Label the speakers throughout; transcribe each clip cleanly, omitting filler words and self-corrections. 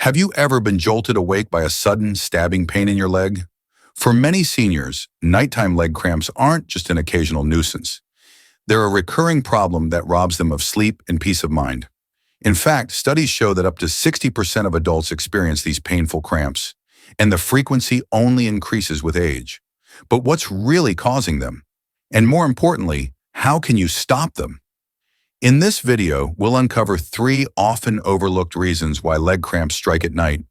Speaker 1: Have you ever been jolted awake by a sudden stabbing pain in your leg? For many seniors, nighttime leg cramps aren't just an occasional nuisance. They're a recurring problem that robs them of sleep and peace of mind. In fact, studies show that up to 60% of adults experience these painful cramps, and the frequency only increases with age. But what's really causing them? And more importantly, how can you stop them? In this video, we'll uncover 3 often overlooked reasons why leg cramps strike at night,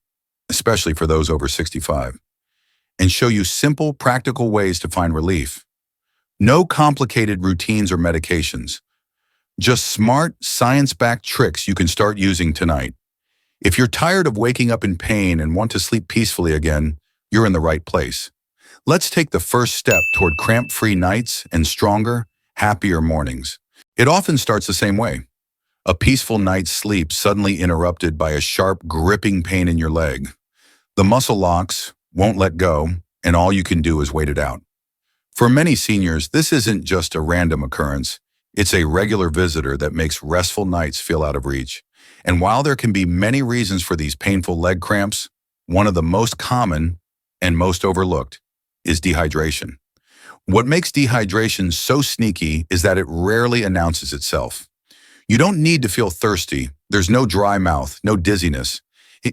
Speaker 1: especially for those over 65, and show you simple, practical ways to find relief. No complicated routines or medications, just smart, science-backed tricks you can start using tonight. If you're tired of waking up in pain and want to sleep peacefully again, you're in the right place. Let's take the first step toward cramp-free nights and stronger, happier mornings. It often starts the same way. A peaceful night's sleep suddenly interrupted by a sharp, gripping pain in your leg. The muscle locks, won't let go, and all you can do is wait it out. For many seniors, this isn't just a random occurrence. It's a regular visitor that makes restful nights feel out of reach. And while there can be many reasons for these painful leg cramps, one of the most common and most overlooked is dehydration. What makes dehydration so sneaky is that it rarely announces itself. You don't need to feel thirsty. There's no dry mouth, no dizziness.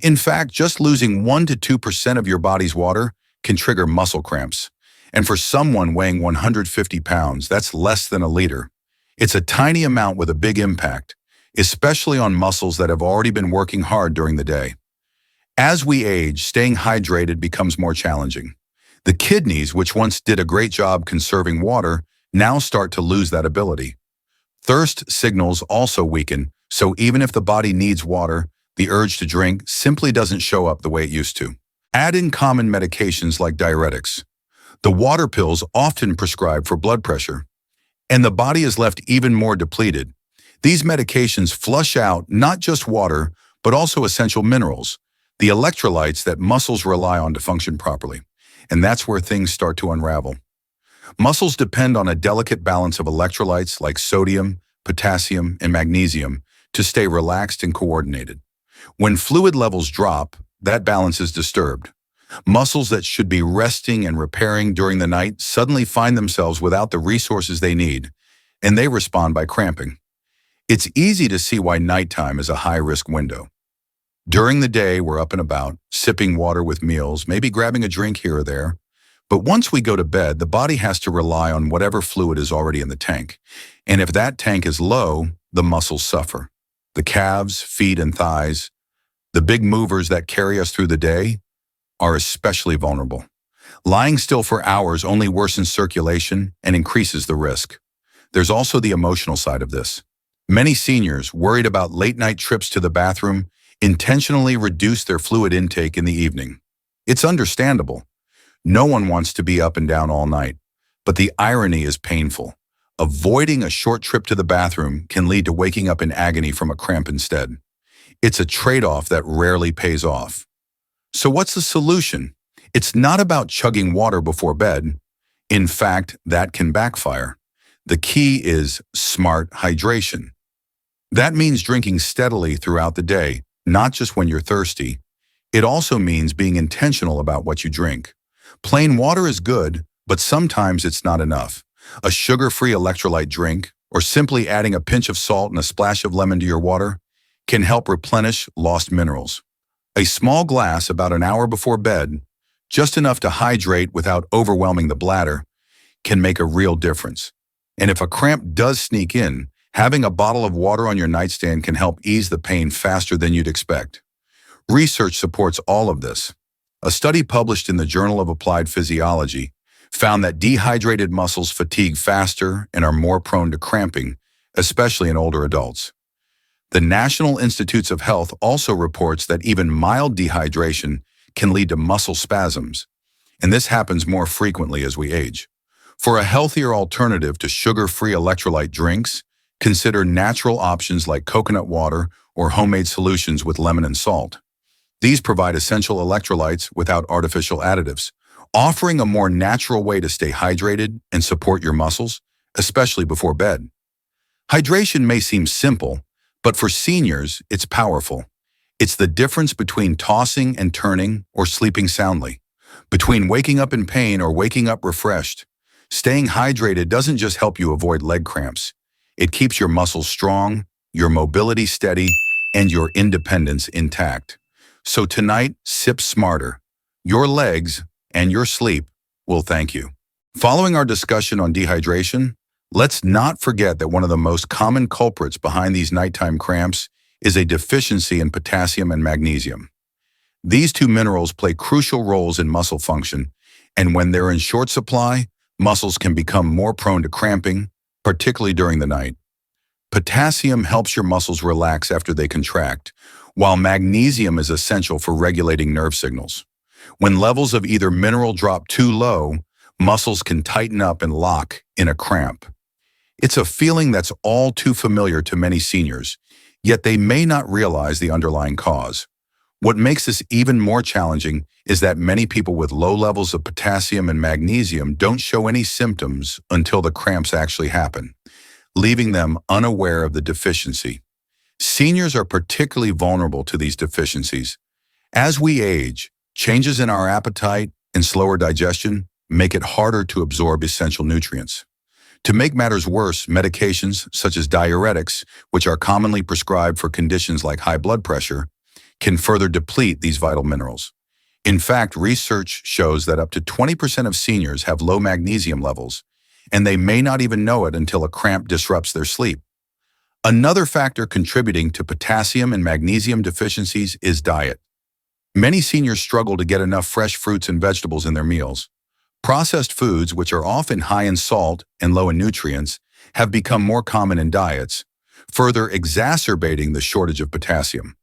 Speaker 1: In fact, just losing 1 to 2% of your body's water can trigger muscle cramps. And for someone weighing 150 pounds, that's less than a liter. It's a tiny amount with a big impact, especially on muscles that have already been working hard during the day. As we age, staying hydrated becomes more challenging. The kidneys, which once did a great job conserving water, now start to lose that ability. Thirst signals also weaken, so even if the body needs water, the urge to drink simply doesn't show up the way it used to. Add in common medications like diuretics. The water pills often prescribed for blood pressure, and the body is left even more depleted. These medications flush out not just water, but also essential minerals, the electrolytes that muscles rely on to function properly. And that's where things start to unravel. Muscles depend on a delicate balance of electrolytes like sodium, potassium, and magnesium to stay relaxed and coordinated. When fluid levels drop, that balance is disturbed. Muscles that should be resting and repairing during the night suddenly find themselves without the resources they need, and they respond by cramping. It's easy to see why nighttime is a high-risk window. During the day, we're up and about, sipping water with meals, maybe grabbing a drink here or there. But once we go to bed, the body has to rely on whatever fluid is already in the tank. And if that tank is low, the muscles suffer. The calves, feet, and thighs, the big movers that carry us through the day, are especially vulnerable. Lying still for hours only worsens circulation and increases the risk. There's also the emotional side of this. Many seniors, worried about late-night trips to the bathroom, intentionally reduce their fluid intake in the evening. It's understandable. No one wants to be up and down all night, but the irony is painful. Avoiding a short trip to the bathroom can lead to waking up in agony from a cramp instead. It's a trade-off that rarely pays off. So what's the solution? It's not about chugging water before bed. In fact, that can backfire. The key is smart hydration. That means drinking steadily throughout the day, not just when you're thirsty. It also means being intentional about what you drink. Plain water is good, but sometimes it's not enough. A sugar-free electrolyte drink, or simply adding a pinch of salt and a splash of lemon to your water, can help replenish lost minerals. A small glass about an hour before bed, just enough to hydrate without overwhelming the bladder, can make a real difference. And if a cramp does sneak in, having a bottle of water on your nightstand can help ease the pain faster than you'd expect. Research supports all of this. A study published in the Journal of Applied Physiology found that dehydrated muscles fatigue faster and are more prone to cramping, especially in older adults. The National Institutes of Health also reports that even mild dehydration can lead to muscle spasms, and this happens more frequently as we age. For a healthier alternative to sugar-free electrolyte drinks, consider natural options like coconut water or homemade solutions with lemon and salt. These provide essential electrolytes without artificial additives, offering a more natural way to stay hydrated and support your muscles, especially before bed. Hydration may seem simple, but for seniors, it's powerful. It's the difference between tossing and turning or sleeping soundly, between waking up in pain or waking up refreshed. Staying hydrated doesn't just help you avoid leg cramps. It keeps your muscles strong, your mobility steady, and your independence intact. So tonight, sip smarter. Your legs and your sleep will thank you. Following our discussion on dehydration, let's not forget that one of the most common culprits behind these nighttime cramps is a deficiency in potassium and magnesium. These two minerals play crucial roles in muscle function, and when they're in short supply, muscles can become more prone to cramping, particularly during the night. Potassium helps your muscles relax after they contract, while magnesium is essential for regulating nerve signals. When levels of either mineral drop too low, muscles can tighten up and lock in a cramp. It's a feeling that's all too familiar to many seniors, yet they may not realize the underlying cause. What makes this even more challenging is that many people with low levels of potassium and magnesium don't show any symptoms until the cramps actually happen, leaving them unaware of the deficiency. Seniors are particularly vulnerable to these deficiencies. As we age, changes in our appetite and slower digestion make it harder to absorb essential nutrients. To make matters worse, medications such as diuretics, which are commonly prescribed for conditions like high blood pressure, can further deplete these vital minerals. In fact, research shows that up to 20% of seniors have low magnesium levels, and they may not even know it until a cramp disrupts their sleep. Another factor contributing to potassium and magnesium deficiencies is diet. Many seniors struggle to get enough fresh fruits and vegetables in their meals. Processed foods, which are often high in salt and low in nutrients, have become more common in diets, further exacerbating the shortage of potassium.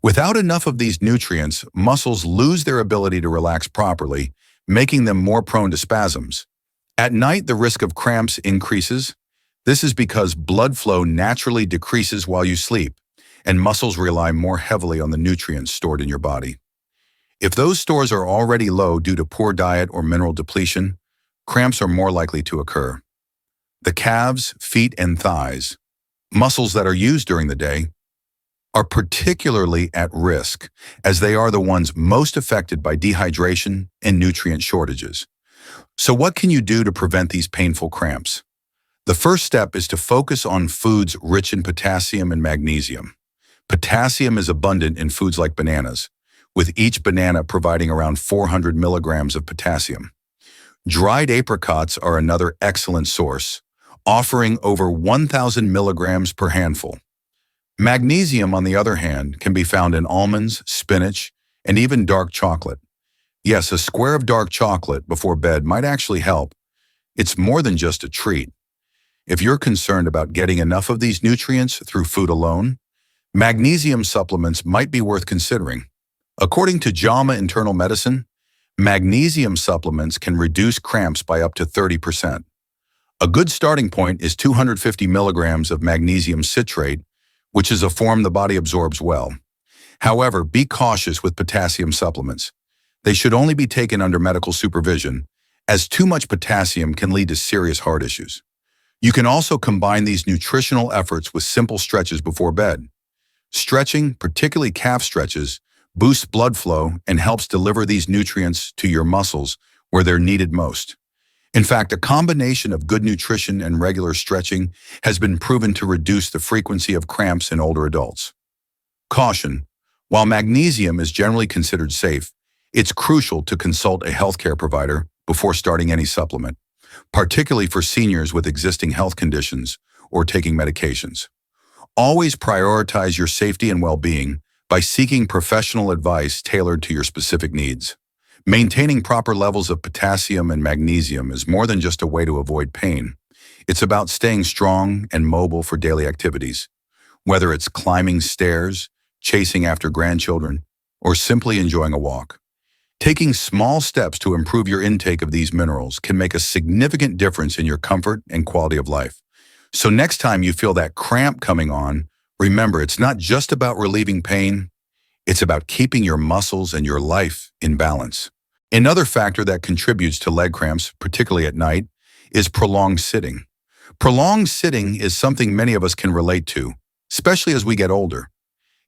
Speaker 1: Without enough of these nutrients, muscles lose their ability to relax properly, making them more prone to spasms. At night, the risk of cramps increases. This is because blood flow naturally decreases while you sleep, and muscles rely more heavily on the nutrients stored in your body. If those stores are already low due to poor diet or mineral depletion, cramps are more likely to occur. The calves, feet, and thighs, muscles that are used during the day, are particularly at risk as they are the ones most affected by dehydration and nutrient shortages. So what can you do to prevent these painful cramps? The first step is to focus on foods rich in potassium and magnesium. Potassium is abundant in foods like bananas, with each banana providing around 400 milligrams of potassium. Dried apricots are another excellent source, offering over 1,000 milligrams per handful. Magnesium, on the other hand, can be found in almonds, spinach, and even dark chocolate. Yes, a square of dark chocolate before bed might actually help. It's more than just a treat. If you're concerned about getting enough of these nutrients through food alone, magnesium supplements might be worth considering. According to JAMA Internal Medicine, magnesium supplements can reduce cramps by up to 30%. A good starting point is 250 milligrams of magnesium citrate, which is a form the body absorbs well. However, be cautious with potassium supplements. They should only be taken under medical supervision, as too much potassium can lead to serious heart issues. You can also combine these nutritional efforts with simple stretches before bed. Stretching, particularly calf stretches, boosts blood flow and helps deliver these nutrients to your muscles where they're needed most. In fact, a combination of good nutrition and regular stretching has been proven to reduce the frequency of cramps in older adults. Caution: while magnesium is generally considered safe, it's crucial to consult a healthcare provider before starting any supplement, particularly for seniors with existing health conditions or taking medications. Always prioritize your safety and well-being by seeking professional advice tailored to your specific needs. Maintaining proper levels of potassium and magnesium is more than just a way to avoid pain. It's about staying strong and mobile for daily activities. Whether it's climbing stairs, chasing after grandchildren, or simply enjoying a walk. Taking small steps to improve your intake of these minerals can make a significant difference in your comfort and quality of life. So next time you feel that cramp coming on, remember, it's not just about relieving pain, it's about keeping your muscles and your life in balance. Another factor that contributes to leg cramps, particularly at night, is prolonged sitting. Prolonged sitting is something many of us can relate to, especially as we get older.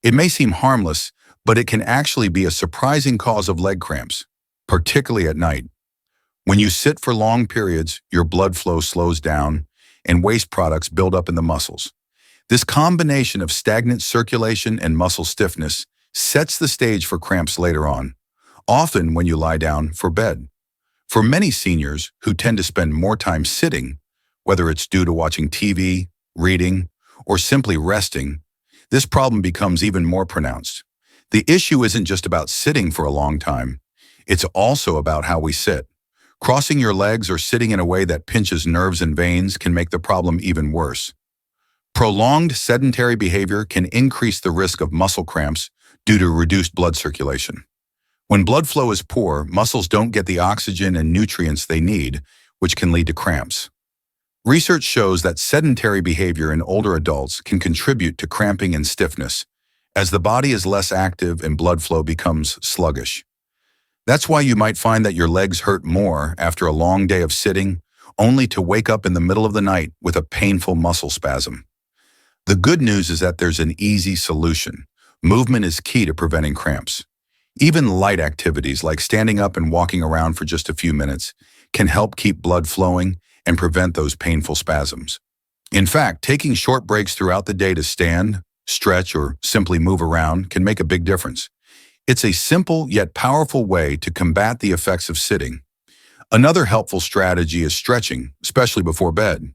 Speaker 1: It may seem harmless, but it can actually be a surprising cause of leg cramps, particularly at night. When you sit for long periods, your blood flow slows down and waste products build up in the muscles. This combination of stagnant circulation and muscle stiffness sets the stage for cramps later on, often when you lie down for bed. For many seniors who tend to spend more time sitting, whether it's due to watching TV, reading, or simply resting, this problem becomes even more pronounced. The issue isn't just about sitting for a long time. It's also about how we sit. Crossing your legs or sitting in a way that pinches nerves and veins can make the problem even worse. Prolonged sedentary behavior can increase the risk of muscle cramps due to reduced blood circulation. When blood flow is poor, muscles don't get the oxygen and nutrients they need, which can lead to cramps. Research shows that sedentary behavior in older adults can contribute to cramping and stiffness, as the body is less active and blood flow becomes sluggish. That's why you might find that your legs hurt more after a long day of sitting, only to wake up in the middle of the night with a painful muscle spasm. The good news is that there's an easy solution. Movement is key to preventing cramps. Even light activities like standing up and walking around for just a few minutes can help keep blood flowing and prevent those painful spasms. In fact, taking short breaks throughout the day to stand, stretch, or simply move around can make a big difference. It's a simple yet powerful way to combat the effects of sitting. Another helpful strategy is stretching, especially before bed.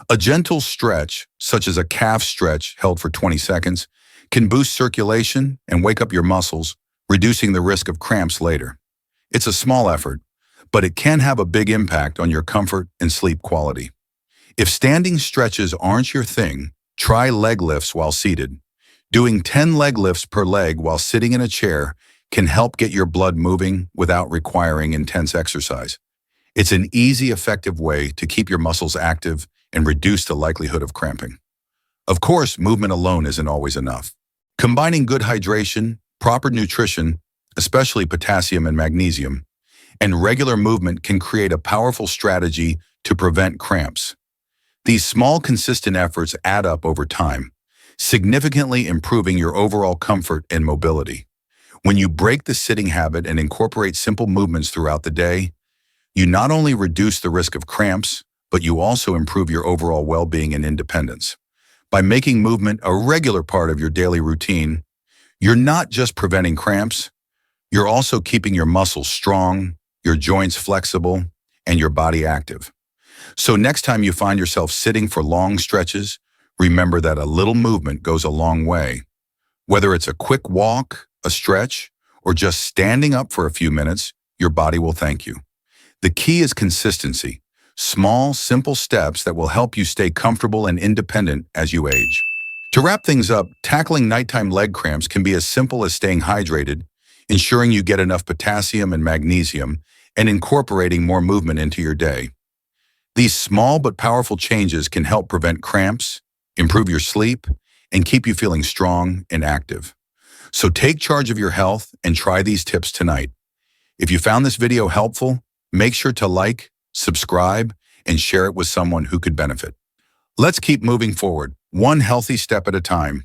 Speaker 1: A gentle stretch, such as a calf stretch held for 20 seconds, can boost circulation and wake up your muscles, reducing the risk of cramps later. It's a small effort, but it can have a big impact on your comfort and sleep quality. If standing stretches aren't your thing, try leg lifts while seated. Doing 10 leg lifts per leg while sitting in a chair can help get your blood moving without requiring intense exercise. It's an easy, effective way to keep your muscles active and reduce the likelihood of cramping. Of course, movement alone isn't always enough. Combining good hydration, proper nutrition, especially potassium and magnesium, and regular movement can create a powerful strategy to prevent cramps. These small, consistent efforts add up over time, significantly improving your overall comfort and mobility. When you break the sitting habit and incorporate simple movements throughout the day, you not only reduce the risk of cramps, but you also improve your overall well-being and independence. By making movement a regular part of your daily routine, you're not just preventing cramps, you're also keeping your muscles strong, your joints flexible, and your body active. So next time you find yourself sitting for long stretches, remember that a little movement goes a long way. Whether it's a quick walk, a stretch, or just standing up for a few minutes, your body will thank you. The key is consistency. Small, simple steps that will help you stay comfortable and independent as you age. To wrap things up, tackling nighttime leg cramps can be as simple as staying hydrated, ensuring you get enough potassium and magnesium, and incorporating more movement into your day. These small but powerful changes can help prevent cramps, improve your sleep, and keep you feeling strong and active. So take charge of your health and try these tips tonight. If you found this video helpful, make sure to like, subscribe, and share it with someone who could benefit. Let's keep moving forward, one healthy step at a time.